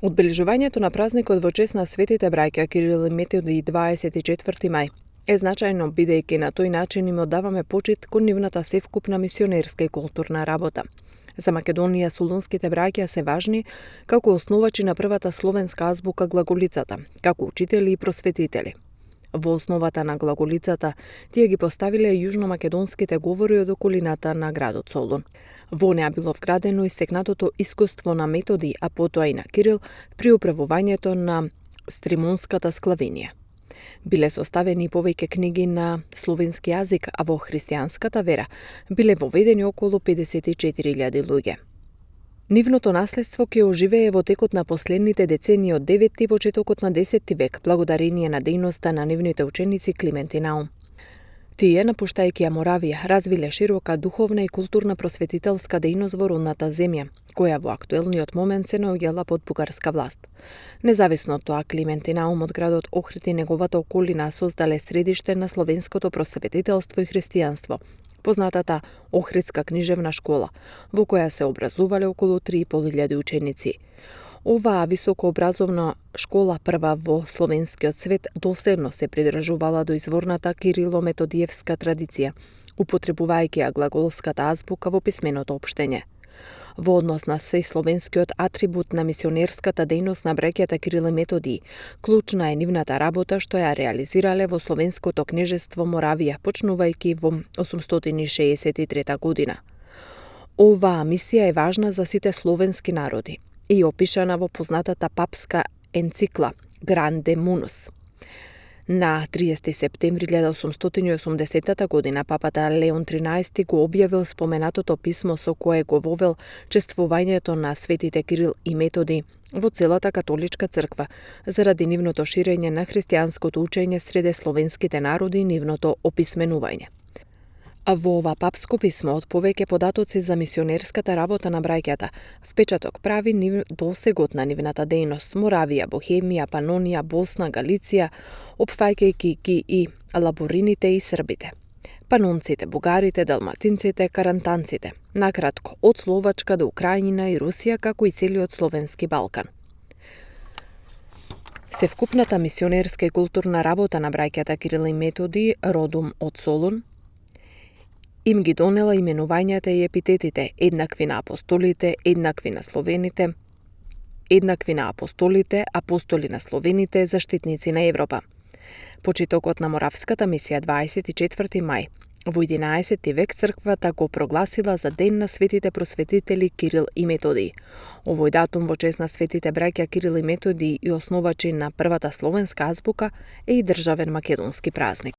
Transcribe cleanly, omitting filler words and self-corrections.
Одбележувањето на празникот во чест на светите браќа Кирил и Методи 24 мај е значајно бидејќи на тој начин им оддаваме почит кон нивната севкупна мисионерска и културна работа. За Македонија солунските браќа се важни како основачи на првата словенска азбука глаголицата, како учители и просветители. Во основата на глаголицата тие ги поставиле јужномакедонските говори од околината на градот Солун. Во неа било вградено истекнатото искуство на Методи, а потоа и на Кирил при управувањето на стримонската склавинија. Биле составени повеќе книги на словенски јазик, а во христијанската вера биле воведени околу 54.000 луѓе. Нивното наследство ќе оживее во текот на последните децении од 9 и почетокот на 10 век, благодарение на дејноста на нивните ученици Климент и Наум. Тие, напуштајќи ја Моравија, развиле широка духовна и културна просветителска дејност во родната земја, која во актуелниот момент се наоѓала под бугарска власт. Независно од тоа, Климент и Наум од градот Охрид и неговата околина создале средиште на словенското просветителство и христијанство, познатата Охридска книжевна школа, во која се образувале околу 3.500 ученици. Оваа високообразовна школа, прва во словенскиот свет, доследно се придржувала до изворната кирило-методиевска традиција, употребувајќи ја глаголската азбука во писменото општење. Во однос на сесловенскиот атрибут на мисионерската дејност на браќата Кирил и Методи, клучна е нивната работа што ја реализирале во Словенското кнежество Моравија, почнувајќи во 863 година. Оваа мисија е важна за сите словенски народи и опишана во познатата папска енцикла Гранде Мунус. На 30 септември 1880 година папата Леон XIII го објавил споменатото писмо со кое го вовел чествувањето на светите Кирил и Методи во целата католичка црква заради нивното ширење на христијанското учење среде словенските народи и нивното описменување. А во ова папско писмо од повеќе податоци за мисионерската работа на браќата, впечаток прави досегот на нивната дејност Моравија, Бохемија, Панонија, Босна, Галиција, опфаќајќи ги и лаборините и србите, панонците, бугарите, далматинците, карантанците, накратко од Словачка до Украина и Русија, како и целиот словенски Балкан. Севкупната мисионерска и културна работа на браќата Кирил и Методи, родом од Солун, им ги донела именувањата и епитетите еднакви на апостолите, еднакви на словените, еднакви на апостолите, апостоли на словените, заштитници на Европа. Почетокот на Моравската мисија 24 мај, во 11 век црквата го прогласила за ден на светите просветители Кирил и Методи. Овој датум во чест на светите браќа Кирил и Методи и основачи на првата словенска азбука е и државен македонски празник.